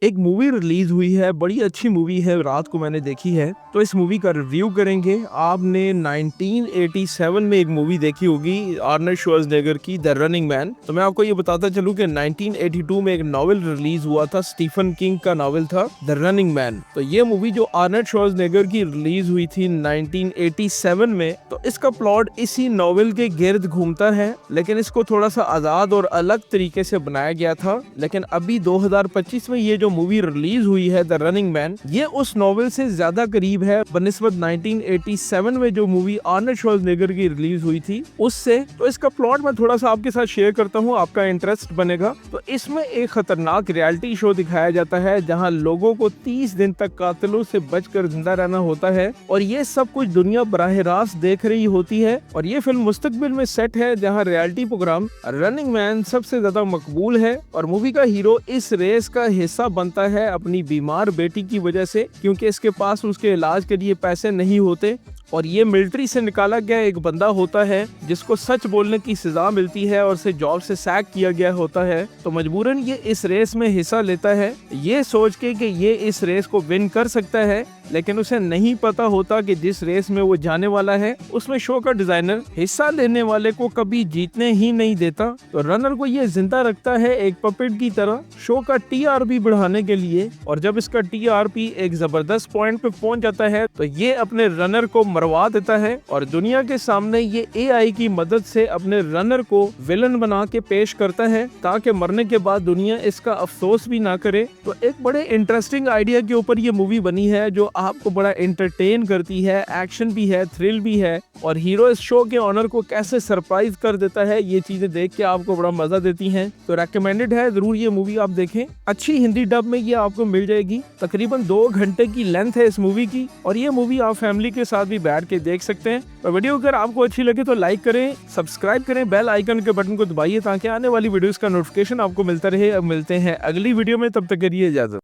एक movie release हुई है, बड़ी अच्छी मूवी है, रात को मैंने देखी है। तो इस मूवी का रिव्यू करेंगे। आपने 1987 में एक मूवी देखी होगी आर्नल्ड श्वार्ज़नेगर की, द रनिंग मैन। तो मैं आपको ये बताता चलूं कि 1982 में एक नॉवेल रिलीज हुआ था, स्टीफन किंग का नॉवेल था द रनिंग मैन। तो ये मूवी जो आर्नल्ड श्वार्ज़नेगर की रिलीज हुई थी 1987 में, तो इसका प्लॉट इसी नॉवेल के गिर्द घूमता है, लेकिन इसको थोड़ा सा आजाद और अलग तरीके से बनाया गया था। लेकिन अभी 2025 में ये जो मूवी रिलीज हुई है द रनिंग मैन, ये उस नॉवेल से ज्यादा करीब है बनिस्बत 1987 में जो मूवी आर्नल्ड श्वार्ज़नेगर की रिलीज हुई थी उससे। तो इसका प्लॉट मैं थोड़ा सा आपके साथ शेयर करता हूँ, आपका इंटरेस्ट बनेगा। तो इसमें एक खतरनाक रियलिटी शो दिखाया जाता है जहाँ लोगों को 30 दिन तक कातिलों से बचकर जिंदा रहना होता है, और ये सब कुछ दुनिया बराह रास्त देख रही होती है। और ये फिल्म मुस्तकबिल में सेट है जहाँ रियलिटी प्रोग्राम रनिंग मैन सबसे ज्यादा मकबूल है, और मूवी का हीरो इस रेस का हिस्सा बनता है अपनी बीमार बेटी की वजह से, क्योंकि इसके पास उसके इलाज के लिए पैसे नहीं होते। और ये मिलिट्री से निकाला गया एक बंदा होता है जिसको सच बोलने की सजा मिलती है और उसे जॉब से सैक किया गया होता है। तो मजबूरन ये इस रेस में हिस्सा लेता है, ये सोच के कि ये इस रेस को विन कर सकता है। लेकिन उसे नहीं पता होता कि जिस रेस में वो जाने वाला है उसमें शो का डिजाइनर हिस्सा लेने वाले को कभी जीतने ही नहीं देता। तो रनर को ये जिंदा रखता है एक पपेट की तरह, शो का टीआरपी बढ़ाने के लिए। और जब इसका टीआरपी एक जबरदस्त पॉइंट पे पहुंच जाता है तो ये अपने रनर को मरवा देता है, और दुनिया के सामने ये एआई की मदद से अपने रनर को विलन बना के पेश करता है, ताकि मरने के बाद दुनिया इसका अफसोस भी ना करे। तो एक बड़े इंटरेस्टिंग आइडिया के ऊपर ये मूवी बनी है जो आपको बड़ा एंटरटेन करती है, एक्शन भी है, थ्रिल भी है, और हीरो इस शो के ऑनर को कैसे सरप्राइज कर देता है, ये चीजें देख के आपको बड़ा मजा देती हैं। तो रेकमेंडेड है, जरूर ये मूवी आप देखें। अच्छी हिंदी डब में ये आपको मिल जाएगी। तकरीबन 2 घंटे की लेंथ है इस मूवी की, और ये मूवी आप फैमिली के साथ भी बैठ के देख सकते हैं। और वीडियो अगर आपको अच्छी लगे तो लाइक करें, सब्सक्राइब करें, बेल आइकन के बटन को दबाइए ताकि आने वाली वीडियोस का नोटिफिकेशन आपको मिलता रहे। अब मिलते हैं अगली वीडियो में, तब तक करिए इजाजत।